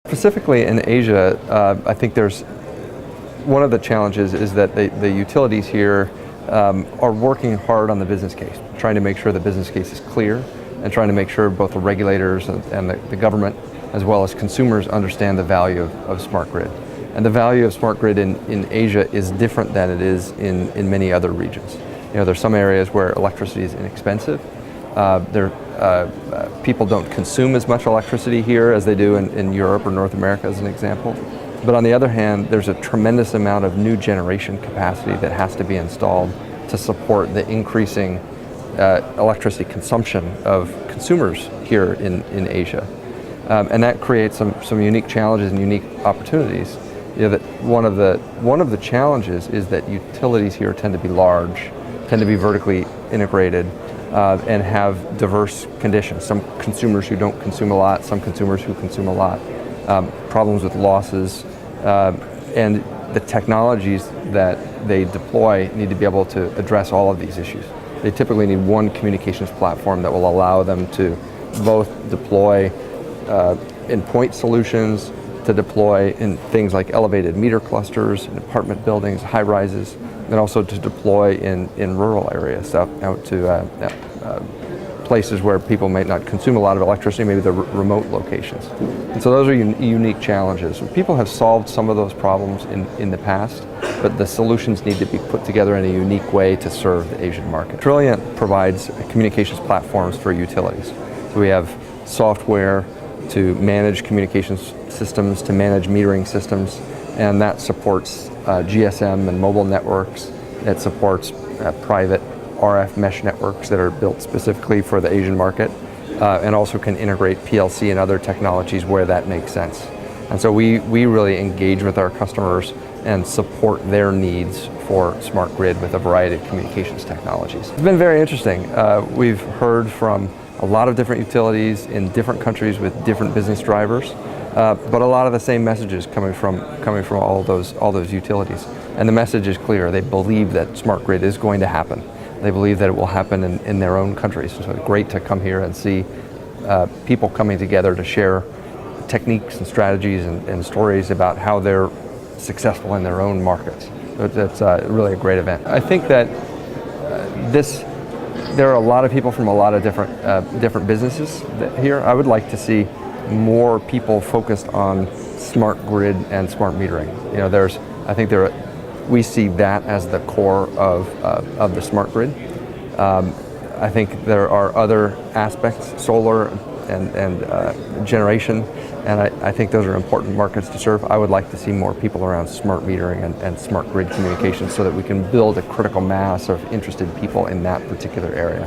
Specifically in Asia, I think there's one of the challenges is that the utilities here are working hard on the business case, trying to make sure the business case is clear and trying to make sure both the regulators and the government as well as consumers understand the value of smart grid. And the value of smart grid in Asia is different than it is in many other regions. You know, there's some areas where electricity is inexpensive. People don't consume as much electricity here as they do in Europe or North America, as an example. But on the other hand, there's a tremendous amount of new generation capacity that has to be installed to support the increasing electricity consumption of consumers here in Asia. And that creates some unique challenges and unique opportunities. You know, that one of the challenges is that utilities here tend to be large, tend to be vertically integrated, and have diverse conditions. Some consumers who don't consume a lot, some consumers who consume a lot. Problems with losses, and the technologies that they deploy need to be able to address all of these issues. They typically need one communications platform that will allow them to both deploy in point solutions, to deploy in things like elevated meter clusters, in apartment buildings, high rises, and also to deploy in rural areas, out to places where people might not consume a lot of electricity, maybe the remote locations. And so those are unique challenges. People have solved some of those problems in the past, but the solutions need to be put together in a unique way to serve the Asian market. Trilliant provides communications platforms for utilities. So we have software to manage communications systems, to manage metering systems, and that supports GSM and mobile networks. It supports private RF mesh networks that are built specifically for the Asian market, and also can integrate PLC and other technologies where that makes sense. And so we really engage with our customers and support their needs for smart grid with a variety of communications technologies. It's been very interesting. We've heard from a lot of different utilities in different countries with different business drivers, but a lot of the same messages coming from all those utilities. And the message is clear. They believe that smart grid is going to happen. They believe that it will happen in their own countries. So it's great to come here and see people coming together to share techniques and strategies and stories about how they're successful in their own markets. It's really a great event. I think that there are a lot of people from a lot of different businesses here. I would like to see more people focused on smart grid and smart metering. You know, we see that as the core of the smart grid. I think there are other aspects, solar and generation, and I think those are important markets to serve. I would like to see more people around smart metering and smart grid communications so that we can build a critical mass of interested people in that particular area.